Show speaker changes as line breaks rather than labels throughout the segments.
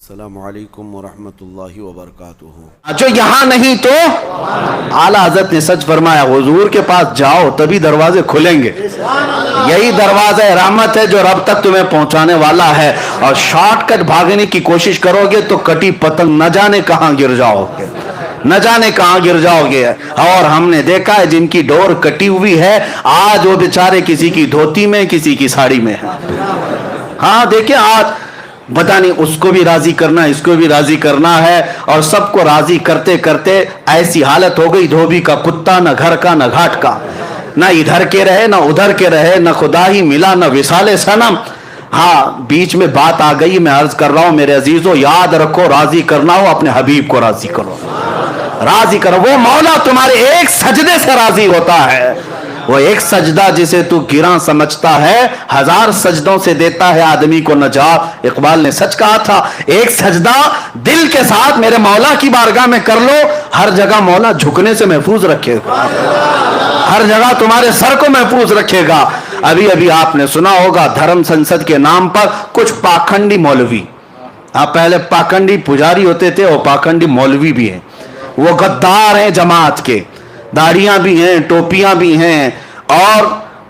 السلام علیکم ورحمۃ اللہ وبرکاتہ۔
جو یہاں نہیں تو اعلیٰ حضرت نے سچ فرمایا، حضور کے پاس جاؤ تبھی دروازے کھلیں گے۔ یہی دروازہ رحمت ہے جو رب تک تمہیں پہنچانے والا ہے، اور شارٹ کٹ بھاگنے کی کوشش کرو گے تو کٹی پتنگ نہ جانے کہاں گر جاؤ گے، نہ جانے کہاں گر جاؤ گے۔ اور ہم نے دیکھا ہے جن کی ڈور کٹی ہوئی ہے، آج وہ بیچارے کسی کی دھوتی میں کسی کی ساڑی میں ہے۔ ہاں دیکھیں، آج پتا نہیں اس کو بھی راضی کرنا، اس کو بھی راضی کرنا ہے، اور سب کو راضی کرتے کرتے ایسی حالت ہو گئی دھوبی کا کتا، نہ گھر کا نہ گھاٹ کا، نہ ادھر کے رہے نہ ادھر کے رہے، نہ خدا ہی ملا نہ وصال صنم۔ ہاں بیچ میں بات آ گئی، میں عرض کر رہا ہوں میرے عزیزو، یاد رکھو راضی کرنا ہو اپنے حبیب کو راضی کرو، راضی کرو۔ وہ مولا تمہارے ایک سجدے سے راضی ہوتا ہے، وہ ایک سجدہ جسے تو گراں سمجھتا ہے 1000 سجدوں سے دیتا ہے آدمی کو نجات۔ اقبال نے سچ کہا تھا، ایک سجدہ دل کے ساتھ میرے مولا کی بارگاہ میں کر لو، ہر جگہ مولا جھکنے سے محفوظ رکھے گا، ہر جگہ تمہارے سر کو محفوظ رکھے گا۔ ابھی ابھی آپ نے سنا ہوگا دھرم سنسد کے نام پر کچھ پاکھنڈی مولوی، آپ پہلے پاکھنڈی پجاری ہوتے تھے، اور پاکھنڈی مولوی بھی ہیں، وہ غدار ہیں جماعت کے، داڑیاں بھی ہیں، ٹوپیاں بھی ہیں، اور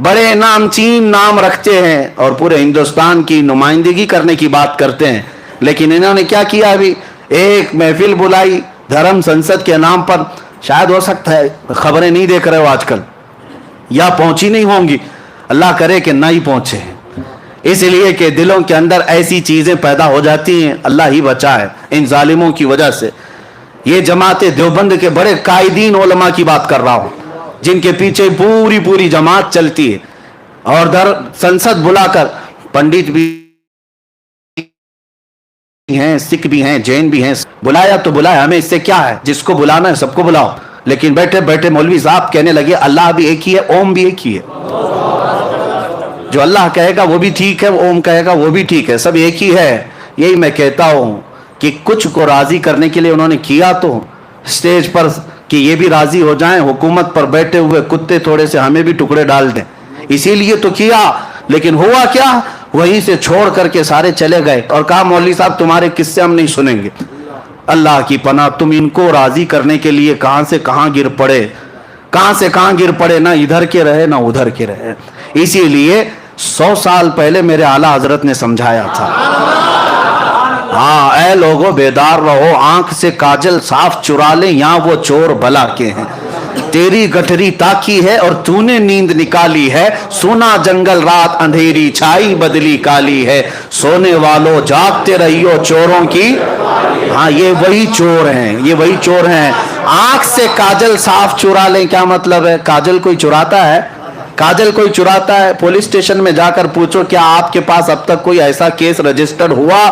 بڑے نامچین نام رکھتے ہیں، اور پورے ہندوستان کی نمائندگی کرنے کی بات کرتے ہیں۔ لیکن انہوں نے کیا کیا، ابھی ایک محفل بلائی دھرم سنسد کے نام پر، شاید ہو سکتا ہے خبریں نہیں دیکھ رہے ہو آج کل، یا پہنچی نہیں ہوں گی، اللہ کرے کہ نہ ہی پہنچے ہیں، اس لیے کہ دلوں کے اندر ایسی چیزیں پیدا ہو جاتی ہیں، اللہ ہی بچائے ان ظالموں کی وجہ سے۔ یہ جماعت دیوبند کے بڑے قائدین علماء کی بات کر رہا ہوں، جن کے پیچھے پوری جماعت چلتی ہے، اور در سنسد بلا کر پنڈت بھی ہیں، سکھ بھی ہیں، جین بھی ہیں، بلایا تو بلایا، ہمیں اس سے کیا ہے، جس کو بلانا ہے سب کو بلاؤ۔ لیکن بیٹھے بیٹھے مولوی صاحب کہنے لگے اللہ بھی ایک ہی ہے، اوم بھی ایک ہی ہے، جو اللہ کہے گا وہ بھی ٹھیک ہے، اوم کہے گا وہ بھی ٹھیک ہے، سب ایک ہی ہے۔ یہی میں کہتا ہوں کہ کچھ کو راضی کرنے کے لیے انہوں نے کیا تو سٹیج پر کہ یہ بھی راضی ہو جائیں، حکومت پر بیٹھے ہوئے کتے تھوڑے سے ہمیں بھی ٹکڑے ڈال دیں، اسی لیے تو کیا۔ لیکن ہوا کیا، وہیں سے چھوڑ کر کے سارے چلے گئے، اور کہا مولوی صاحب تمہارے قصے ہم نہیں سنیں گے۔ اللہ کی پناہ، تم ان کو راضی کرنے کے لیے کہاں سے کہاں گر پڑے، کہاں سے کہاں گر پڑے، نہ ادھر کے رہے نہ ادھر کے رہے۔ اسی لیے 100 سال پہلے میرے اعلیٰ حضرت نے سمجھایا تھا، ہاں اے لوگو بیدار رہو، آنکھ سے کاجل صاف چرا لیں، یہاں وہ چور بلا کے ہیں، تیری گٹھری تاکی ہے اور تو نے نیند نکالی ہے، سونا جنگل رات اندھیری چھائی بدلی کالی ہے، سونے والوں جاگتے رہیو چوروں کی۔ ہاں یہ وہی چور ہیں، یہ وہی چور ہیں۔ آنکھ سے کاجل صاف چرا لیں، کیا مطلب ہے؟ کاجل کوئی چراتا ہے؟ کاجل کوئی چراتا ہے؟ پولیس اسٹیشن میں جا کر پوچھو کیا آپ کے پاس اب تک کوئی ایسا کیس رجسٹرڈ ہوا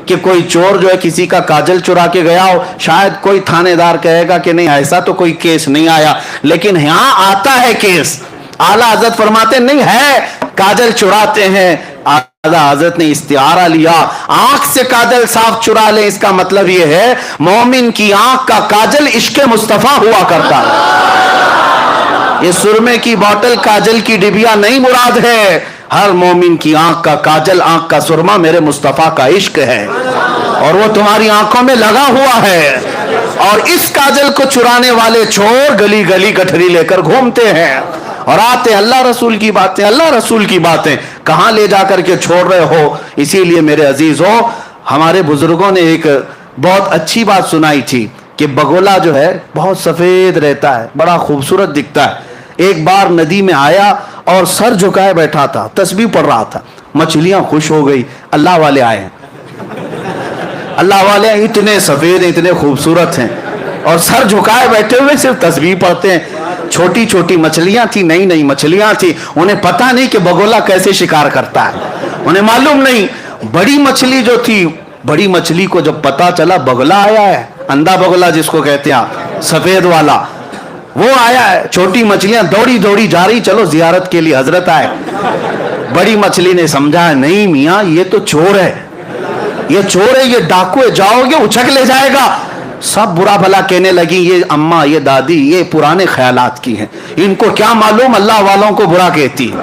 کہ کوئی چور جو ہے کسی کا کاجل چرا کے گیا ہو؟ شاید کوئی تھانے دار کہے گا کہ نہیں ایسا تو کوئی کیس نہیں آیا، لیکن یہاں آتا ہے کیس۔ اعلیٰ حضرت فرماتے نہیں ہے کاجل چراتے ہیں، اعلیٰ حضرت نے استعارہ لیا، آنکھ سے کاجل صاف چرا لیں، اس کا مطلب یہ ہے مومن کی آنکھ کا کاجل عشق مصطفیٰ ہوا کرتا ہے۔ یہ سرمے کی بوتل کاجل کی ڈبیا نہیں مراد ہے، ہر مومن کی آنکھ کا کاجل، آنکھ کا سرما میرے مصطفیٰ کا عشق ہے، اور وہ تمہاری آنکھوں میں لگا ہوا ہے۔ اور اس کاجل کو چرانے والے چور گلی گلی گٹھری لے کر گھومتے ہیں، اور آتے اللہ رسول کی باتیں، اللہ رسول کی باتیں کہاں لے جا کر کے چھوڑ رہے ہو۔ اسی لیے میرے عزیزوں، ہمارے بزرگوں نے ایک بہت اچھی بات سنائی تھی کہ بگولا جو ہے بہت سفید رہتا ہے، بڑا خوبصورت دکھتا ہے۔ ایک بار ندی میں آیا اور سر جھکائے بیٹھا تھا، تسبیح پڑھ رہا تھا، مچھلیاں خوش ہو گئی، اللہ والے آئے ہیں، اللہ والے اتنے سفید اتنے خوبصورت ہیں، اور سر جھکائے بیٹھے ہوئے صرف تسبیح پڑھتے ہیں۔ چھوٹی چھوٹی مچھلیاں تھی، نئی نئی مچھلیاں تھی، انہیں پتہ نہیں کہ بگولا کیسے شکار کرتا ہے، انہیں معلوم نہیں۔ بڑی مچھلی جو تھی، بڑی مچھلی کو جب پتا چلا بگلا آیا ہے، اندھا بگلا جس کو کہتے ہیں، سفید والا، وہ آیا ہے، چھوٹی مچھلیاں دوڑی دوڑی جا رہی، چلو زیارت کے لیے حضرت آئے۔ بڑی مچھلی نے سمجھا نہیں میاں یہ تو چور ہے، یہ چور ہے، یہ ڈاکو ہے، جاؤ گے اچھک لے جائے گا۔ سب برا بھلا کہنے لگی، یہ اماں یہ دادی یہ پرانے خیالات کی ہیں، ان کو کیا معلوم اللہ والوں کو برا کہتی ہے۔